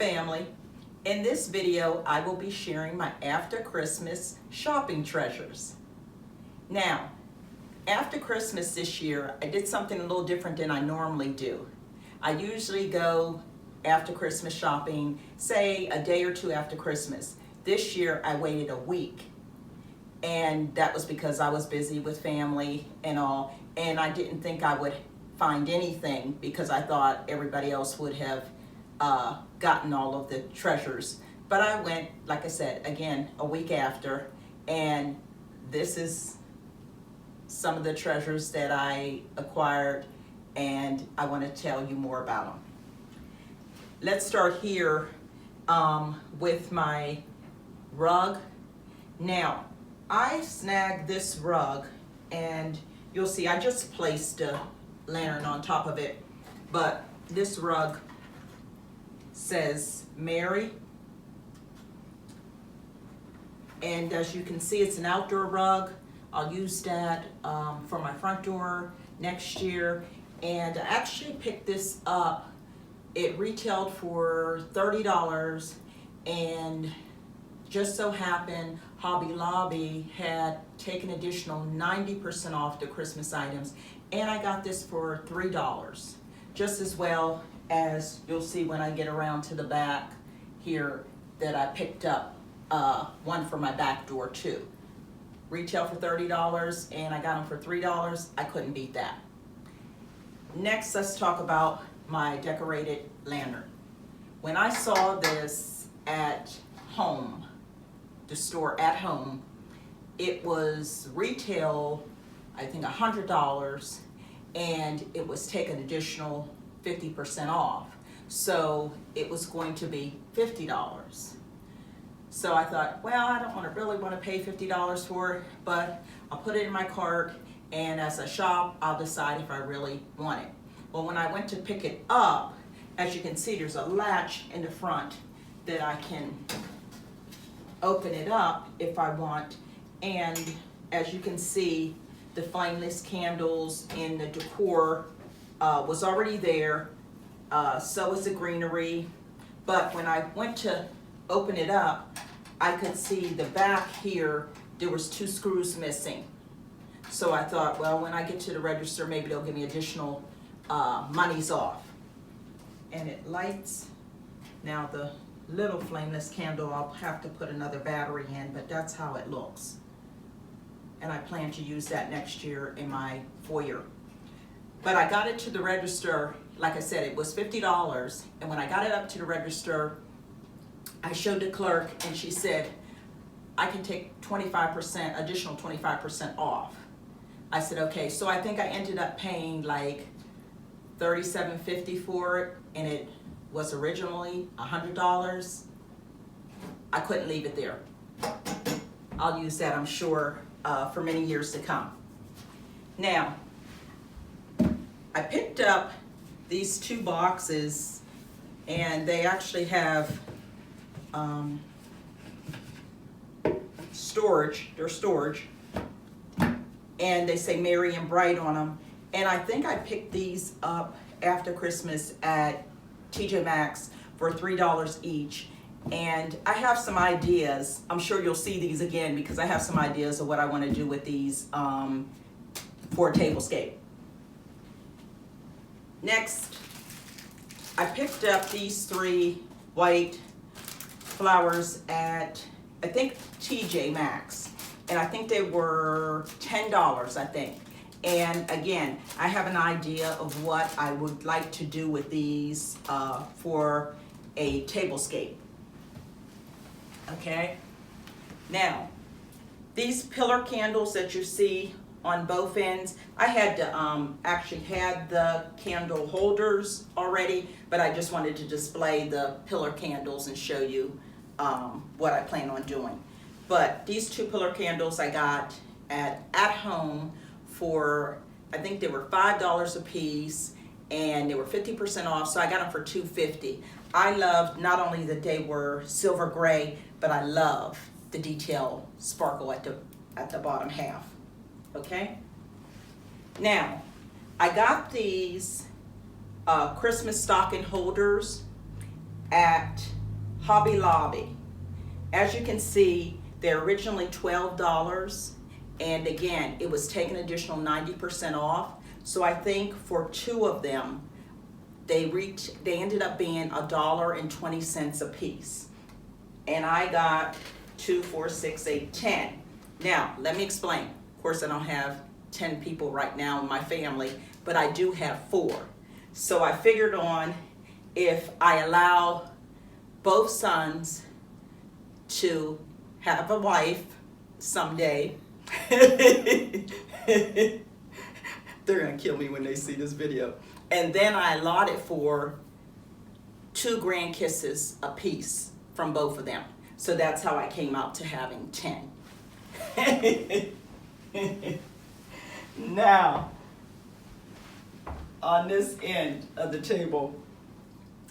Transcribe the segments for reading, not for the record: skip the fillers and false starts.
family. In this video, I will be sharing my after Christmas shopping treasures. Now, after Christmas this year, I did something a little different than I normally do. I usually go after Christmas shopping, say a day or two after Christmas. This year, I waited a week. And that was because I was busy with family and all, and I didn't think I would find anything because I thought everybody else would have gotten all of the treasures. But I went, like I said, again, a week after, and this is some of the treasures that I acquired, and I want to tell you more about them. Let's start here with my rug. Now, I snagged this rug, and you'll see I just placed a lantern on top of it, but this rug says Mary, and as you can see, it's an outdoor rug. I'll use that for my front door next year, and I actually picked this up. It retailed for $30, and just so happened Hobby Lobby had taken additional 90% off the Christmas items, and I got this for $3, just as well as you'll see when I get around to the back here that I picked up one for my back door too. Retail for $30 and I got them for $3. I couldn't beat that. Next, let's talk about my decorated lantern. When I saw this at home, the store at home, it was retail, I think $100, and it was taken additional 50% off. So it was going to be $50. So I thought, well, I don't really want to pay $50 for it, but I'll put it in my cart, and as I shop, I'll decide if I really want it. Well, when I went to pick it up, as you can see, there's a latch in the front that I can open it up if I want, and as you can see, the flameless candles in the decor was already there, so was the greenery, but when I went to open it up, I could see the back here, there was 2 screws missing. So I thought, well, when I get to the register, maybe they'll give me additional monies off. And it lights. Now the little flameless candle, I'll have to put another battery in, but that's how it looks. And I plan to use that next year in my foyer. But I got it to the register, like I said, it was $50, and when I got it up to the register, I showed the clerk, and she said, I can take 25%, additional 25% off. I said, okay, so I think I ended up paying like $37.50 for it, and it was originally $100. I couldn't leave it there. I'll use that, I'm sure, for many years to come. Now, I picked up these 2 boxes, and they actually have storage, they're storage, and they say Merry and Bright on them. And I think I picked these up after Christmas at TJ Maxx for $3 each. And I have some ideas. I'm sure you'll see these again because I have some ideas of what I want to do with these for a tablescape. Next, I picked up these 3 white flowers at, I think, TJ Maxx. And I think they were $10, I think. And again, I have an idea of what I would like to do with these for a tablescape. Okay, now these pillar candles that you see on both ends, I had to actually had the candle holders already, but I just wanted to display the pillar candles and show you what I plan on doing. But these 2 pillar candles I got at home for, I think they were $5 a piece, and they were 50% off, so I got them for $2.50. I loved not only that they were silver gray, but I love the detail sparkle at the bottom half. Okay? Now, I got these Christmas stocking holders at Hobby Lobby. As you can see, they're originally $12, and again, it was taken additional 90% off. So I think for 2 of them, they ended up being $1.20 a piece. And I got 2, 4, 6, 8, 10. Now, let me explain. Of course, I don't have 10 people right now in my family, but I do have 4. So I figured on if I allow both sons to have a wife someday, they're gonna kill me when they see this video. And then I allotted for 2 grand kisses a piece from both of them. So that's how I came out to having 10. Now, on this end of the table,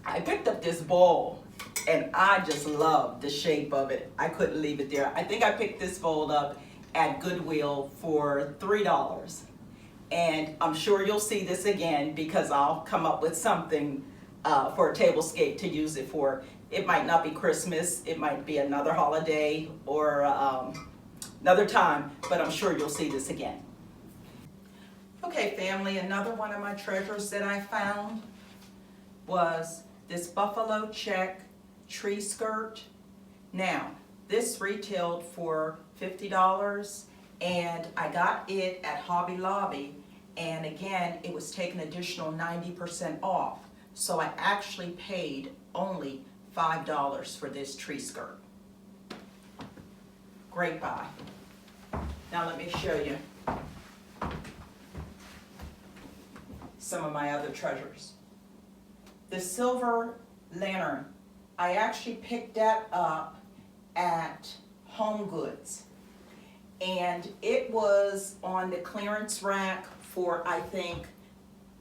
I picked up this bowl, and I just love the shape of it. I couldn't leave it there. I think I picked this bowl up at Goodwill for $3. And I'm sure you'll see this again because I'll come up with something for a tablescape to use it for. It might not be Christmas, it might be another holiday or another time, but I'm sure you'll see this again. Okay, family, another one of my treasures that I found was this buffalo check tree skirt. Now, this retailed for $50, and I got it at Hobby Lobby, and again, it was taken additional 90% off. So I actually paid only $5 for this tree skirt. Great buy. Now let me show you some of my other treasures. The silver lantern, I actually picked that up at Home Goods, and it was on the clearance rack for I think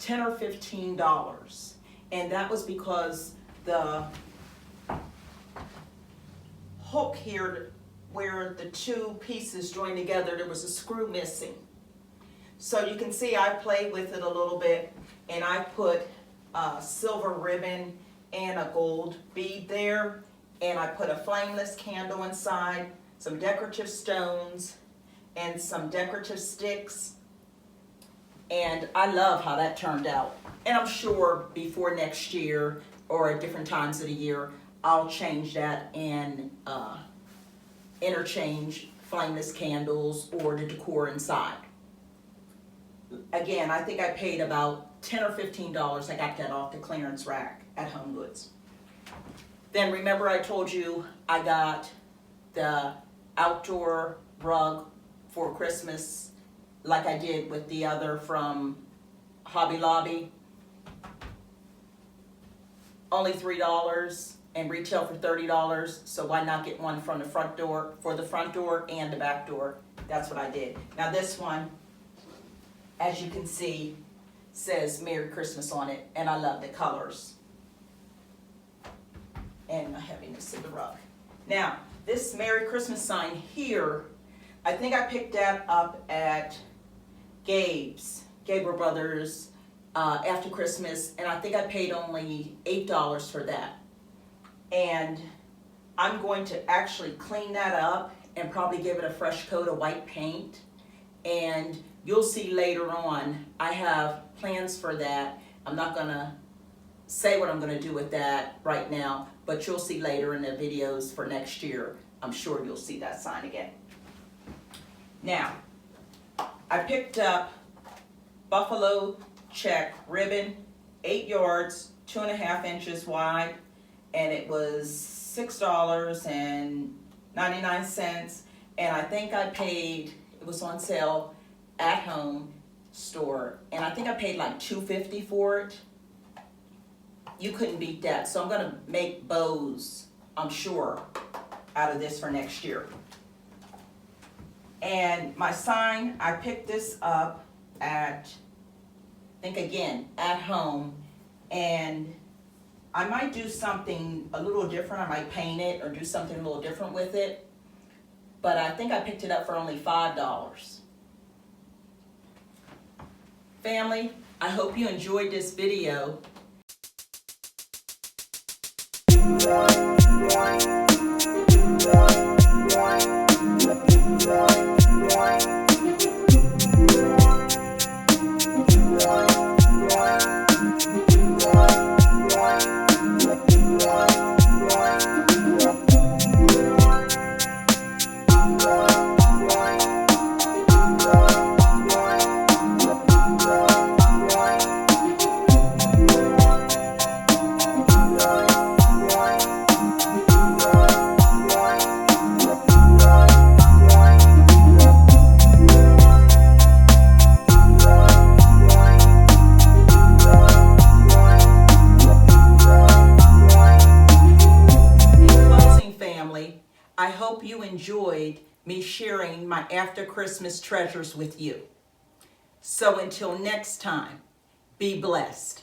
$10 or $15, and that was because the hook here where the 2 pieces joined together, there was a screw missing. So you can see I played with it a little bit, and I put a silver ribbon and a gold bead there, and I put a flameless candle inside, some decorative stones, and some decorative sticks, and I love how that turned out. And I'm sure before next year or at different times of the year, I'll change that and interchange flameless candles or the decor inside. Again, I think I paid about $10 or $15. I got that off the clearance rack at Home Goods. Then remember I told you I got the outdoor rug for Christmas like I did with the other from Hobby Lobby. Only $3 and retail for $30, so why not get one from the front door, for the front door and the back door. That's what I did. Now this one, as you can see, says Merry Christmas on it, and I love the colors and the heaviness of the rug. Now, this Merry Christmas sign here, I think I picked that up at Gabriel Brothers after Christmas, and I think I paid only $8 for that. And I'm going to actually clean that up and probably give it a fresh coat of white paint, and you'll see later on I have plans for that. I'm not gonna say what I'm gonna do with that right now, but you'll see later in the videos for next year. I'm sure you'll see that sign again. Now, I picked up buffalo check ribbon, 8 yards, 2.5 inches wide, and it was $6.99, and I think I paid, it was on sale at Home store, and I think I paid like $2.50 for it. You couldn't beat that, so I'm gonna make bows, I'm sure, out of this for next year. And my sign, I picked this up at, I think again, at Home, and I might do something a little different. I might paint it or do something a little different with it, but I think I picked it up for only $5. Family, I hope you enjoyed this video. I hope you enjoyed me sharing my after Christmas treasures with you. So until next time, be blessed.